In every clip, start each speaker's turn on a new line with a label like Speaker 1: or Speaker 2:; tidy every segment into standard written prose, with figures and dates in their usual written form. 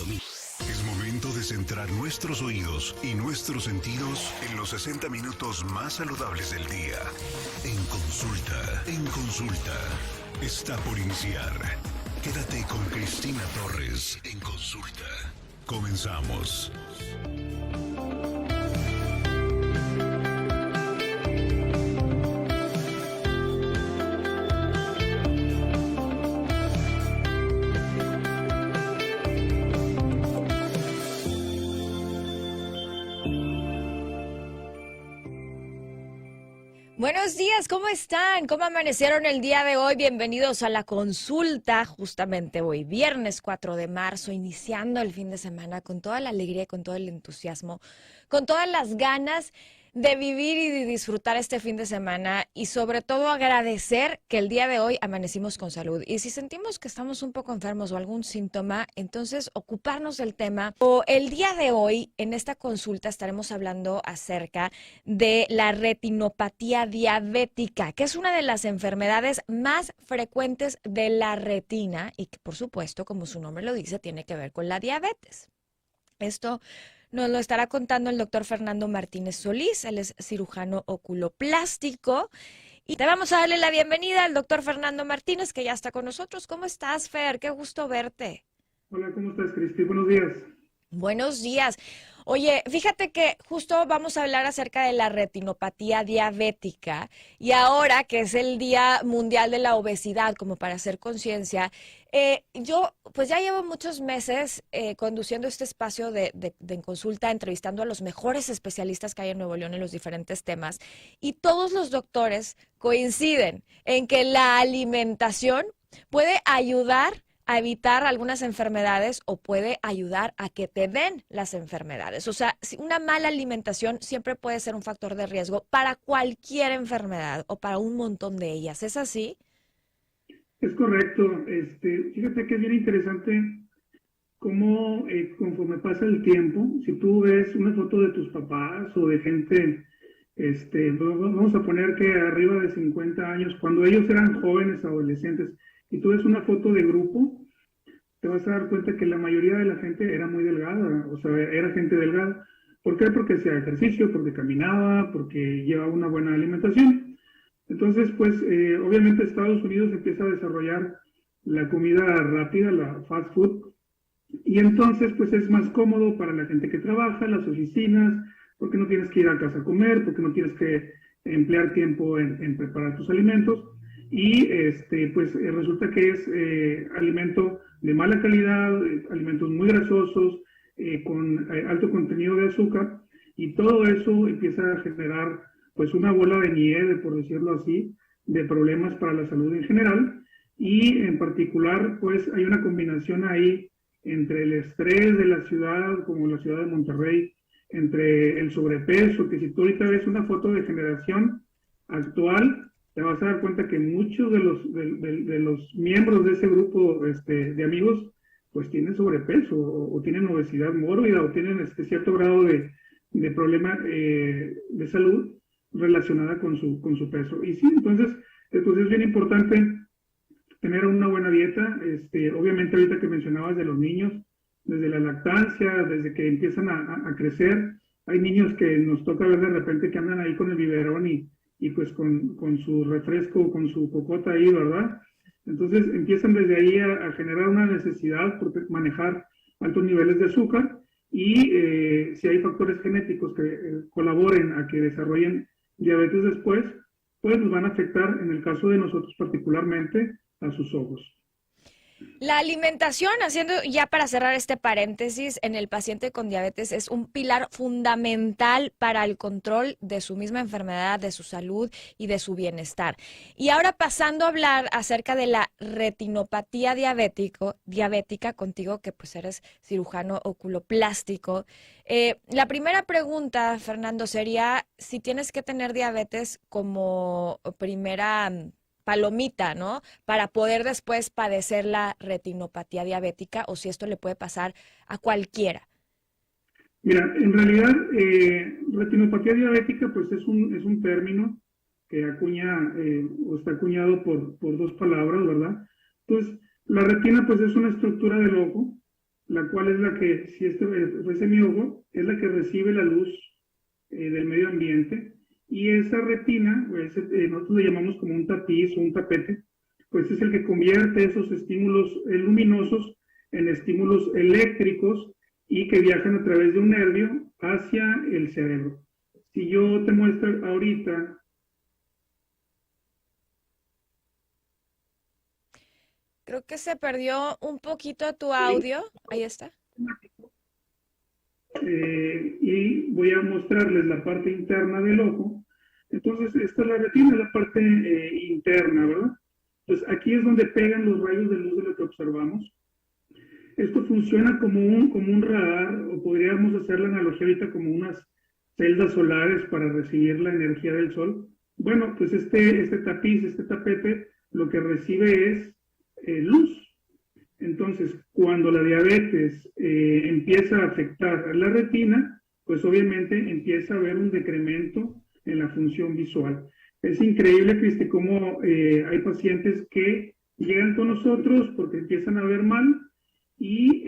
Speaker 1: Es momento de centrar nuestros oídos y nuestros sentidos en los 60 minutos más saludables del día. En consulta. Está por iniciar. Quédate con Cristina Torres en Consulta. Comenzamos.
Speaker 2: Buenos días, ¿cómo están? ¿Cómo amanecieron el día de hoy? Bienvenidos a la consulta, justamente hoy, viernes 4 de marzo, iniciando el fin de semana con toda la alegría, con todo el entusiasmo, con todas las ganas de vivir y de disfrutar este fin de semana y sobre todo agradecer que el día de hoy amanecimos con salud. Y si sentimos que estamos un poco enfermos o algún síntoma, entonces ocuparnos del tema. El día de hoy, en esta consulta, estaremos hablando acerca de la retinopatía diabética, que es una de las enfermedades más frecuentes de la retina y que, por supuesto, como su nombre lo dice, tiene que ver con la diabetes. Esto nos lo estará contando el doctor Fernando Martínez Solís, él es cirujano oculoplástico. Y te vamos a darle la bienvenida al doctor Fernando Martínez, que ya está con nosotros. ¿Cómo estás, Fer? Qué gusto verte.
Speaker 3: Hola, ¿cómo estás, Cristi? Buenos días.
Speaker 2: Buenos días. Oye, fíjate que justo vamos a hablar acerca de la retinopatía diabética y ahora que es el Día Mundial de la Obesidad, como para hacer conciencia, yo pues ya llevo muchos meses conduciendo este espacio de consulta, entrevistando a los mejores especialistas que hay en Nuevo León en los diferentes temas y todos los doctores coinciden en que la alimentación puede ayudar a evitar algunas enfermedades o puede ayudar a que te den las enfermedades. O sea, una mala alimentación siempre puede ser un factor de riesgo para cualquier enfermedad o para un montón de ellas. ¿Es así?
Speaker 3: Es correcto. Fíjate que es bien interesante cómo conforme pasa el tiempo, si tú ves una foto de tus papás o de gente, vamos a poner que arriba de 50 años, cuando ellos eran jóvenes, adolescentes, y tú ves una foto de grupo, te vas a dar cuenta que la mayoría de la gente era muy delgada, o sea, era gente delgada. ¿Por qué? Porque hacía ejercicio, porque caminaba, porque llevaba una buena alimentación. Entonces, pues, obviamente Estados Unidos empieza a desarrollar la comida rápida, la fast food, y entonces, pues, es más cómodo para la gente que trabaja, las oficinas, porque no tienes que ir a casa a comer, porque no tienes que emplear tiempo en preparar tus alimentos, y pues resulta que es alimento de mala calidad, alimentos muy grasosos, con alto contenido de azúcar, y todo eso empieza a generar pues una bola de nieve, por decirlo así, de problemas para la salud en general, y en particular pues hay una combinación ahí entre el estrés de la ciudad, como la ciudad de Monterrey, entre el sobrepeso, que si tú ahorita ves una foto de generación actual, te vas a dar cuenta que muchos de los miembros de ese grupo de amigos pues tienen sobrepeso o tienen obesidad mórbida o tienen cierto grado de problema de salud relacionada con su peso. Y sí, entonces pues es bien importante tener una buena dieta. Obviamente ahorita que mencionabas de los niños, desde la lactancia, desde que empiezan a crecer, hay niños que nos toca ver de repente que andan ahí con el biberón y pues con su refresco, con su cocota ahí, ¿verdad? Entonces empiezan desde ahí a generar una necesidad por manejar altos niveles de azúcar y si hay factores genéticos que colaboren a que desarrollen diabetes después, pues nos van a afectar, en el caso de nosotros particularmente, a sus ojos.
Speaker 2: La alimentación, haciendo ya para cerrar este paréntesis, en el paciente con diabetes es un pilar fundamental para el control de su misma enfermedad, de su salud y de su bienestar. Y ahora pasando a hablar acerca de la retinopatía diabética contigo, que pues eres cirujano oculoplástico. La primera pregunta, Fernando, sería si tienes que tener diabetes como primera palomita, ¿no? Para poder después padecer la retinopatía diabética o si esto le puede pasar a cualquiera.
Speaker 3: Mira, en realidad, retinopatía diabética pues es un término que acuña o está acuñado por dos palabras, ¿verdad? Entonces, la retina pues es una estructura del ojo la cual es la que, si este fuese mi ojo, es la que recibe la luz del medio ambiente, y esa retina, pues, nosotros le llamamos como un tapiz o un tapete, pues es el que convierte esos estímulos luminosos en estímulos eléctricos y que viajan a través de un nervio hacia el cerebro. Si yo te muestro ahorita...
Speaker 2: Creo que se perdió un poquito tu audio. Ahí está.
Speaker 3: Y voy a mostrarles la parte interna del ojo. Entonces, esta es la retina, la parte interna, ¿verdad? Pues aquí es donde pegan los rayos de luz de lo que observamos. Esto funciona como un radar, o podríamos hacer la analogía ahorita como unas celdas solares para recibir la energía del sol. Bueno, pues este tapiz, este tapete, lo que recibe es luz. Entonces, cuando la diabetes empieza a afectar la retina, pues obviamente empieza a haber un decremento en la función visual. Es increíble, Cristi, cómo hay pacientes que llegan con nosotros porque empiezan a ver mal y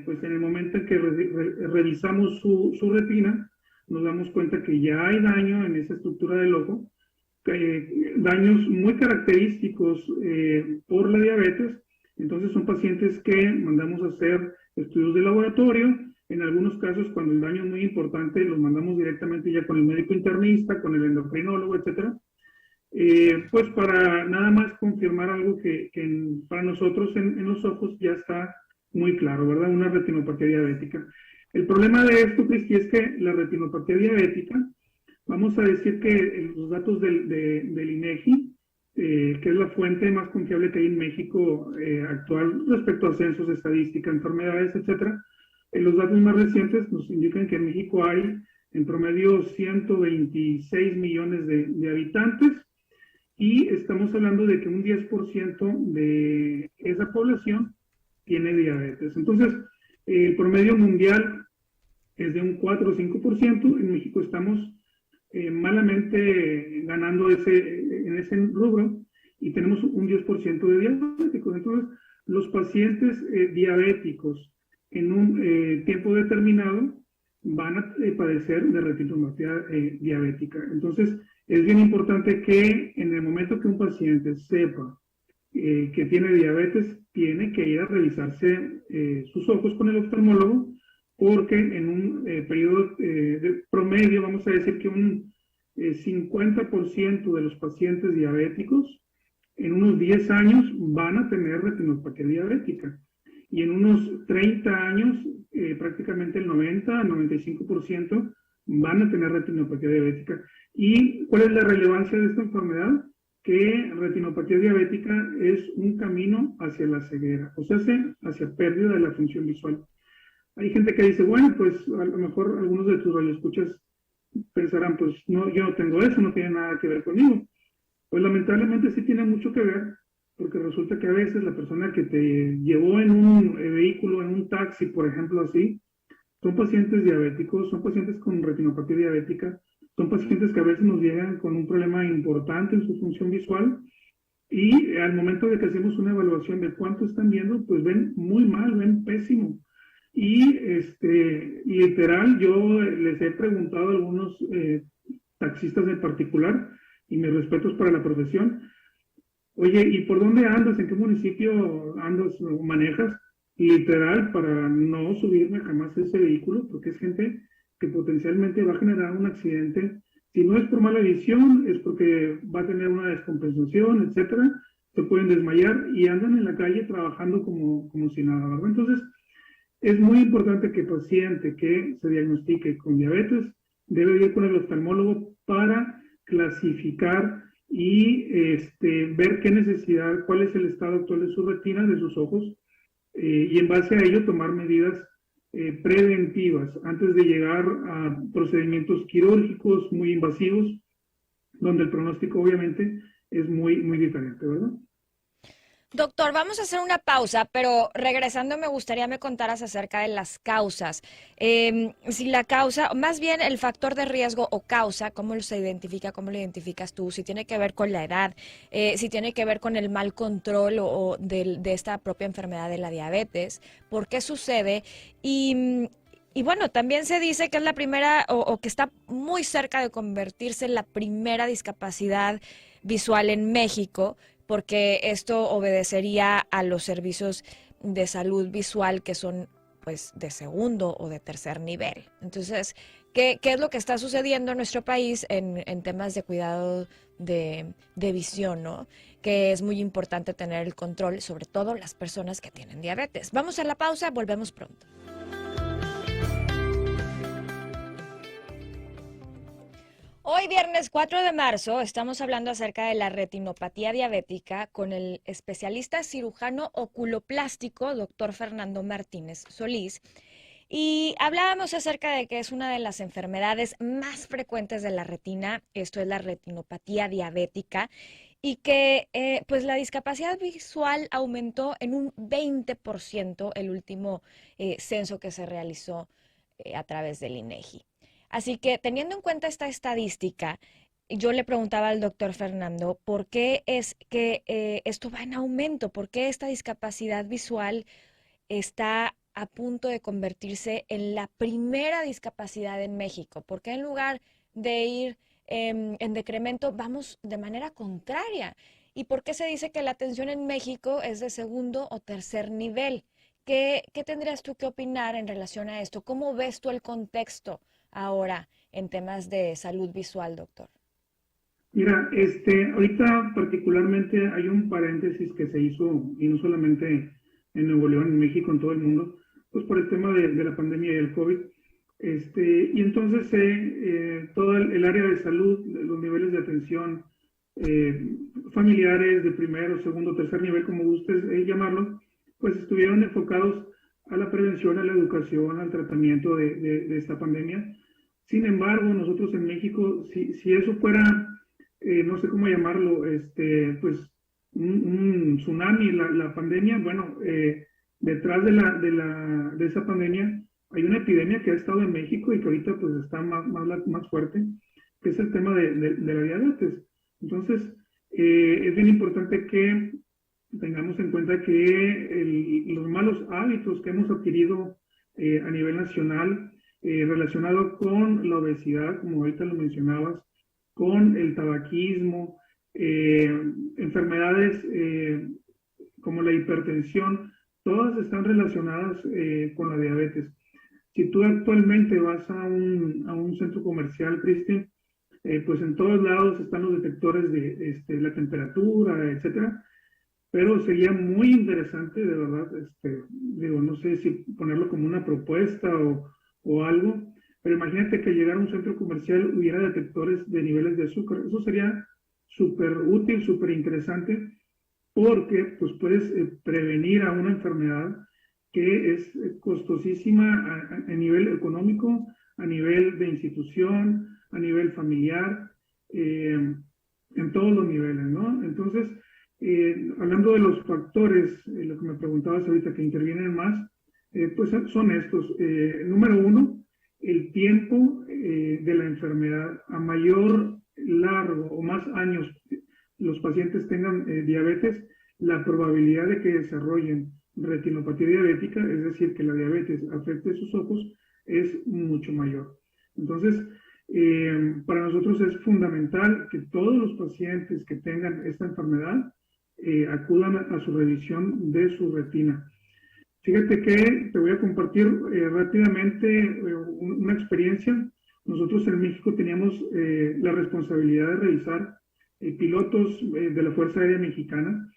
Speaker 3: pues en el momento en que revisamos su retina, nos damos cuenta que ya hay daño en esa estructura del ojo, daños muy característicos por la diabetes. Entonces son pacientes que mandamos a hacer estudios de laboratorio. En algunos casos, cuando el daño es muy importante, los mandamos directamente ya con el médico internista, con el endocrinólogo, etcétera. Pues para nada más confirmar algo que para nosotros en los ojos ya está muy claro, ¿verdad? Una retinopatía diabética. El problema de esto, Cristi, es que la retinopatía diabética, vamos a decir que los datos del INEGI, que es la fuente más confiable que hay en México actual respecto a censos, estadística, enfermedades, etcétera, los datos más recientes nos indican que en México hay en promedio 126 millones de habitantes, y estamos hablando de que un 10% de esa población tiene diabetes. Entonces, el promedio mundial es de un 4 o 5%. En México estamos malamente ganando en ese rubro y tenemos un 10% de diabéticos. Entonces, los pacientes diabéticos en un tiempo determinado van a padecer de retinopatía diabética. Entonces, es bien importante que en el momento que un paciente sepa que tiene diabetes, tiene que ir a revisarse sus ojos con el oftalmólogo, porque en un periodo de promedio, vamos a decir que un 50% de los pacientes diabéticos en unos 10 años van a tener retinopatía diabética. Y en unos 30 años, prácticamente el 90-95% van a tener retinopatía diabética. ¿Y cuál es la relevancia de esta enfermedad? Que retinopatía diabética es un camino hacia la ceguera, o sea, hacia pérdida de la función visual. Hay gente que dice, bueno, pues a lo mejor algunos de tus radioescuchas pensarán, pues no, yo no tengo eso, no tiene nada que ver conmigo. Pues lamentablemente sí tiene mucho que ver, porque resulta que a veces la persona que te llevó en un vehículo, en un taxi, por ejemplo, así, son pacientes diabéticos, son pacientes con retinopatía diabética, son pacientes que a veces nos llegan con un problema importante en su función visual, y al momento de que hacemos una evaluación de cuánto están viendo, pues ven muy mal, ven pésimo. Y literal, yo les he preguntado a algunos taxistas en particular, y mis respetos para la profesión, oye, ¿y por dónde andas? ¿En qué municipio andas o manejas? Literal, para no subirme jamás a ese vehículo, porque es gente que potencialmente va a generar un accidente. Si no es por mala visión, es porque va a tener una descompensación, etcétera. Se pueden desmayar y andan en la calle trabajando como si nada, ¿verdad? Entonces, es muy importante que el paciente que se diagnostique con diabetes debe ir con el oftalmólogo para clasificar y ver qué necesidad, cuál es el estado actual de su retina, de sus ojos, y en base a ello tomar medidas preventivas antes de llegar a procedimientos quirúrgicos muy invasivos, donde el pronóstico obviamente es muy, muy diferente, ¿verdad?
Speaker 2: Doctor, vamos a hacer una pausa, pero regresando me gustaría me contaras acerca de las causas. Si la causa, o más bien el factor de riesgo o causa, ¿cómo se identifica? ¿Cómo lo identificas tú? Si tiene que ver con la edad, si tiene que ver con el mal control de esta propia enfermedad de la diabetes, ¿por qué sucede? Y bueno, también se dice que es la primera o que está muy cerca de convertirse en la primera discapacidad visual en México, porque esto obedecería a los servicios de salud visual que son pues de segundo o de tercer nivel. Entonces, ¿qué es lo que está sucediendo en nuestro país en temas de cuidado de visión, ¿no? Que es muy importante tener el control, sobre todo las personas que tienen diabetes. Vamos a la pausa, volvemos pronto. Hoy viernes 4 de marzo estamos hablando acerca de la retinopatía diabética con el especialista cirujano oculoplástico, doctor Fernando Martínez Solís. Y hablábamos acerca de que es una de las enfermedades más frecuentes de la retina, esto es la retinopatía diabética, y que pues la discapacidad visual aumentó en un 20% el último censo que se realizó a través del INEGI. Así que teniendo en cuenta esta estadística, yo le preguntaba al doctor Fernando, ¿por qué es que esto va en aumento? ¿Por qué esta discapacidad visual está a punto de convertirse en la primera discapacidad en México? ¿Por qué en lugar de ir en decremento vamos de manera contraria? ¿Y por qué se dice que la atención en México es de segundo o tercer nivel? ¿Qué tendrías tú que opinar en relación a esto? ¿Cómo ves tú el contexto ahora en temas de salud visual, doctor?
Speaker 3: Mira, ahorita particularmente hay un paréntesis que se hizo, y no solamente en Nuevo León, en México, en todo el mundo, pues por el tema de la pandemia y el COVID. Y entonces todo el área de salud, los niveles de atención familiares de primero, segundo, tercer nivel, como gustes llamarlo, pues estuvieron enfocados a la prevención, a la educación, al tratamiento de esta pandemia. Sin embargo, nosotros en México, si eso fuera, no sé cómo llamarlo, pues un tsunami, la pandemia, bueno, detrás de esa pandemia hay una epidemia que ha estado en México y que ahorita pues está más fuerte, que es el tema de la diabetes. Entonces, es bien importante que tengamos en cuenta que los malos hábitos que hemos adquirido a nivel nacional, relacionado con la obesidad, como ahorita lo mencionabas, con el tabaquismo, enfermedades como la hipertensión, todas están relacionadas con la diabetes. Si tú actualmente vas a un centro comercial, Cristian, pues en todos lados están los detectores de la temperatura, etcétera, pero sería muy interesante, de verdad, digo, no sé si ponerlo como una propuesta o algo, pero imagínate que llegara a un centro comercial hubiera detectores de niveles de azúcar. Eso sería súper útil, súper interesante, porque pues puedes prevenir a una enfermedad que es costosísima a nivel económico, a nivel de institución, a nivel familiar, en todos los niveles, ¿no? Entonces, hablando de los factores, lo que me preguntabas ahorita que intervienen más, pues son estos. Número uno, el tiempo de la enfermedad. A mayor largo o más años los pacientes tengan diabetes, la probabilidad de que desarrollen retinopatía diabética, es decir, que la diabetes afecte sus ojos, es mucho mayor. Entonces, para nosotros es fundamental que todos los pacientes que tengan esta enfermedad acudan a su revisión de su retina. Fíjate que te voy a compartir rápidamente una experiencia. Nosotros en México teníamos la responsabilidad de revisar pilotos de la Fuerza Aérea Mexicana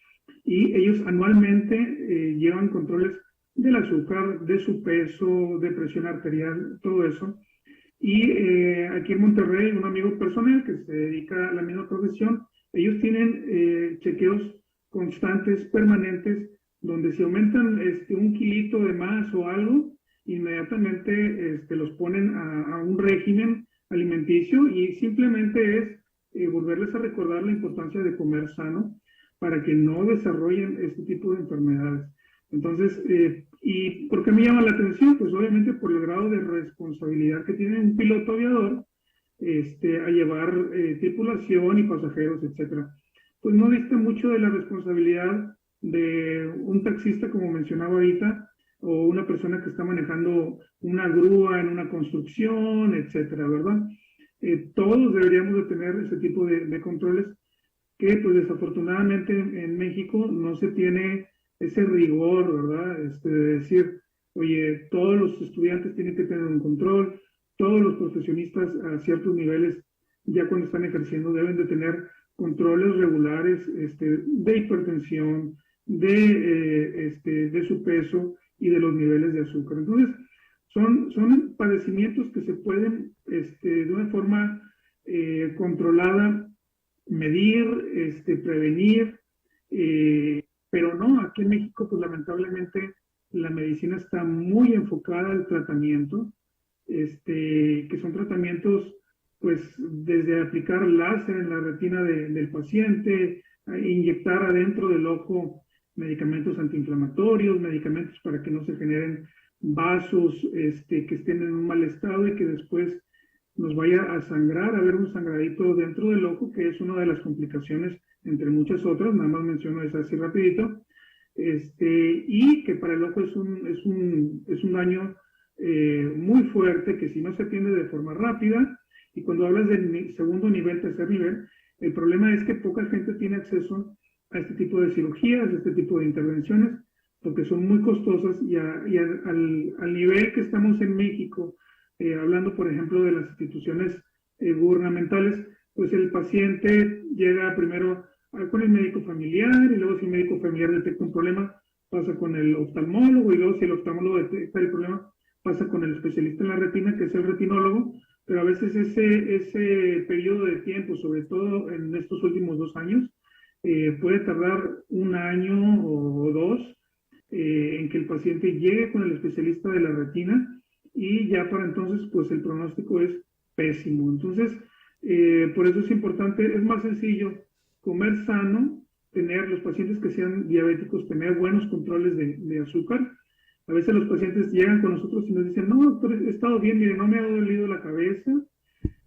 Speaker 3: y ellos anualmente llevan controles del azúcar, de su peso, de presión arterial, todo eso. Y aquí en Monterrey, un amigo personal que se dedica a la misma profesión, ellos tienen chequeos constantes, permanentes, donde si aumentan un kilito de más o algo, inmediatamente los ponen a un régimen alimenticio y simplemente es volverles a recordar la importancia de comer sano, para que no desarrollen este tipo de enfermedades. Entonces, ¿y por qué me llama la atención? Pues obviamente por el grado de responsabilidad que tiene un piloto aviador a llevar tripulación y pasajeros, etcétera. Pues no dista mucho de la responsabilidad de un taxista, como mencionaba ahorita, o una persona que está manejando una grúa en una construcción, etcétera, ¿verdad? Todos deberíamos de tener ese tipo de controles que, pues desafortunadamente en México no se tiene ese rigor, ¿verdad? De decir, oye, todos los estudiantes tienen que tener un control, todos los profesionistas a ciertos niveles, ya cuando están ejerciendo, deben de tener controles regulares de hipertensión, de su peso y de los niveles de azúcar. Entonces, son padecimientos que se pueden, de una forma controlada, medir, prevenir, pero no, aquí en México, pues lamentablemente, la medicina está muy enfocada al tratamiento, que son tratamientos, pues, desde aplicar láser en la retina del paciente, inyectar adentro del ojo medicamentos antiinflamatorios, medicamentos para que no se generen vasos que estén en un mal estado y que después nos vaya a sangrar, a ver un sangradito dentro del ojo, que es una de las complicaciones, entre muchas otras, nada más menciono esa así rapidito, y que para el ojo es un daño muy fuerte, que si no se atiende de forma rápida, y cuando hablas de segundo nivel, tercer nivel, el problema es que poca gente tiene acceso a este tipo de cirugías, a este tipo de intervenciones, porque son muy costosas y al nivel que estamos en México, hablando por ejemplo de las instituciones gubernamentales, pues el paciente llega primero con el médico familiar y luego si el médico familiar detecta un problema, pasa con el oftalmólogo y luego si el oftalmólogo detecta el problema, pasa con el especialista en la retina, que es el retinólogo, pero a veces ese periodo de tiempo, sobre todo en estos últimos 2 años, puede tardar 1 año o 2 en que el paciente llegue con el especialista de la retina y ya para entonces pues el pronóstico es pésimo. Entonces, por eso es importante, es más sencillo comer sano, tener los pacientes que sean diabéticos, tener buenos controles de azúcar. A veces los pacientes llegan con nosotros y nos dicen, no, doctor, he estado bien, mire, no me ha dolido la cabeza,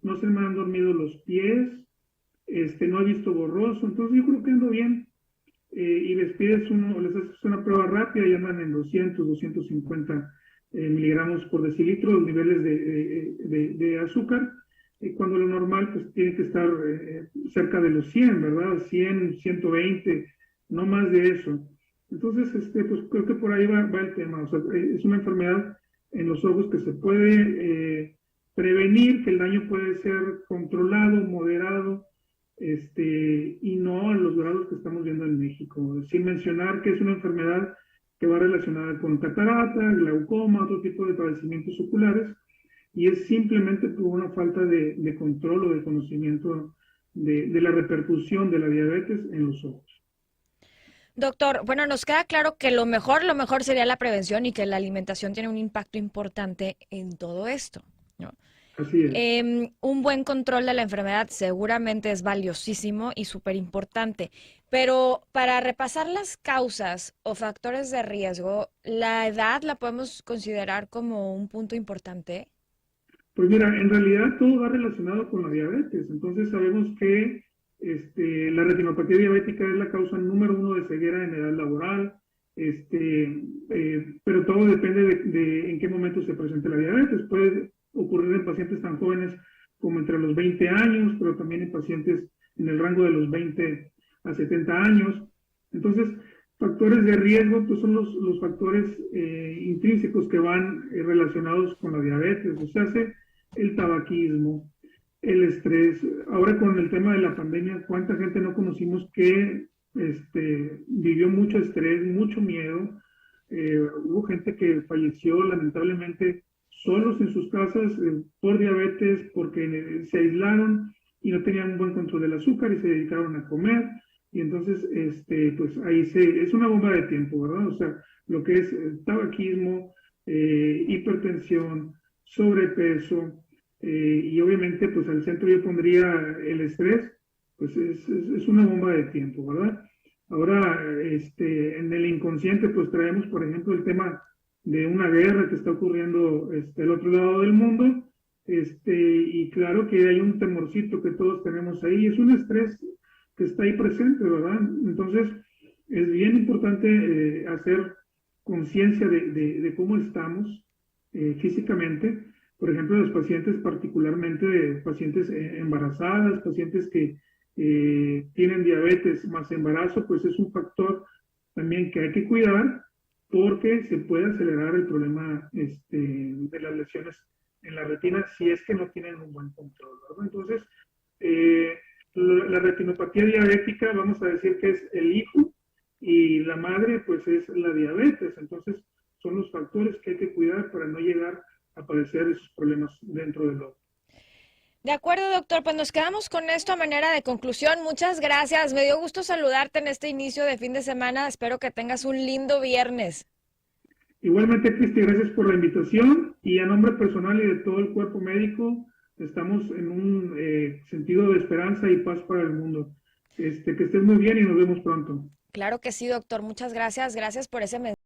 Speaker 3: no se me han dormido los pies, no he visto borroso, entonces yo creo que ando bien. Y les pides les haces una prueba rápida y andan en 250 miligramos por decilitro los niveles de azúcar, cuando lo normal pues tiene que estar cerca de los 100, ¿verdad? 100, 120, no más de eso. Entonces, pues creo que por ahí va el tema. O sea, es una enfermedad en los ojos que se puede prevenir, que el daño puede ser controlado, moderado, y no en los grados que estamos viendo en México. Sin mencionar que es una enfermedad que va relacionada con catarata, glaucoma, otro tipo de padecimientos oculares, y es simplemente por una falta de control o de conocimiento de la repercusión de la diabetes en los ojos.
Speaker 2: Doctor, bueno, nos queda claro que lo mejor sería la prevención y que la alimentación tiene un impacto importante en todo esto, ¿no?
Speaker 3: Así es.
Speaker 2: Un buen control de la enfermedad seguramente es valiosísimo y súper importante, pero para repasar las causas o factores de riesgo, ¿la edad la podemos considerar como un punto importante?
Speaker 3: Pues mira, en realidad todo va relacionado con la diabetes. Entonces sabemos que la retinopatía diabética es la causa número 1 de ceguera en edad laboral, pero todo depende de en qué momento se presente la diabetes. Puede ocurrir en pacientes tan jóvenes como entre los 20 años, pero también en pacientes en el rango de los 20 a 70 años. Entonces, factores de riesgo pues son los factores intrínsecos que van relacionados con la diabetes, o sea, el tabaquismo, el estrés. Ahora con el tema de la pandemia, ¿cuánta gente no conocimos que vivió mucho estrés, mucho miedo? Hubo gente que falleció lamentablemente solos en sus casas por diabetes, porque se aislaron y no tenían un buen control del azúcar y se dedicaron a comer. Y entonces, pues ahí es una bomba de tiempo, ¿verdad? O sea, lo que es tabaquismo, hipertensión, sobrepeso, y obviamente, pues al centro yo pondría el estrés, pues es una bomba de tiempo, ¿verdad? Ahora, en el inconsciente, pues traemos, por ejemplo, el tema de una guerra que está ocurriendo al otro lado del mundo, y claro que hay un temorcito que todos tenemos ahí, es un estrés que está ahí presente, ¿verdad? Entonces, es bien importante hacer conciencia de cómo estamos físicamente. Por ejemplo, los pacientes, particularmente pacientes embarazadas, pacientes que tienen diabetes más embarazo, pues es un factor también que hay que cuidar porque se puede acelerar el problema de las lesiones en la retina si es que no tienen un buen control, ¿verdad? Entonces, eh, la retinopatía diabética, vamos a decir que es el hijo y la madre, pues es la diabetes. Entonces, son los factores que hay que cuidar para no llegar a padecer esos problemas dentro del ojo.
Speaker 2: De acuerdo, doctor, pues nos quedamos con esto a manera de conclusión. Muchas gracias. Me dio gusto saludarte en este inicio de fin de semana. Espero que tengas un lindo viernes.
Speaker 3: Igualmente, Cristi, gracias por la invitación y a nombre personal y de todo el cuerpo médico, estamos en un sentido de esperanza y paz para el mundo. Que estés muy bien y nos vemos pronto.
Speaker 2: Claro que sí, doctor. Muchas gracias. Gracias por ese mensaje.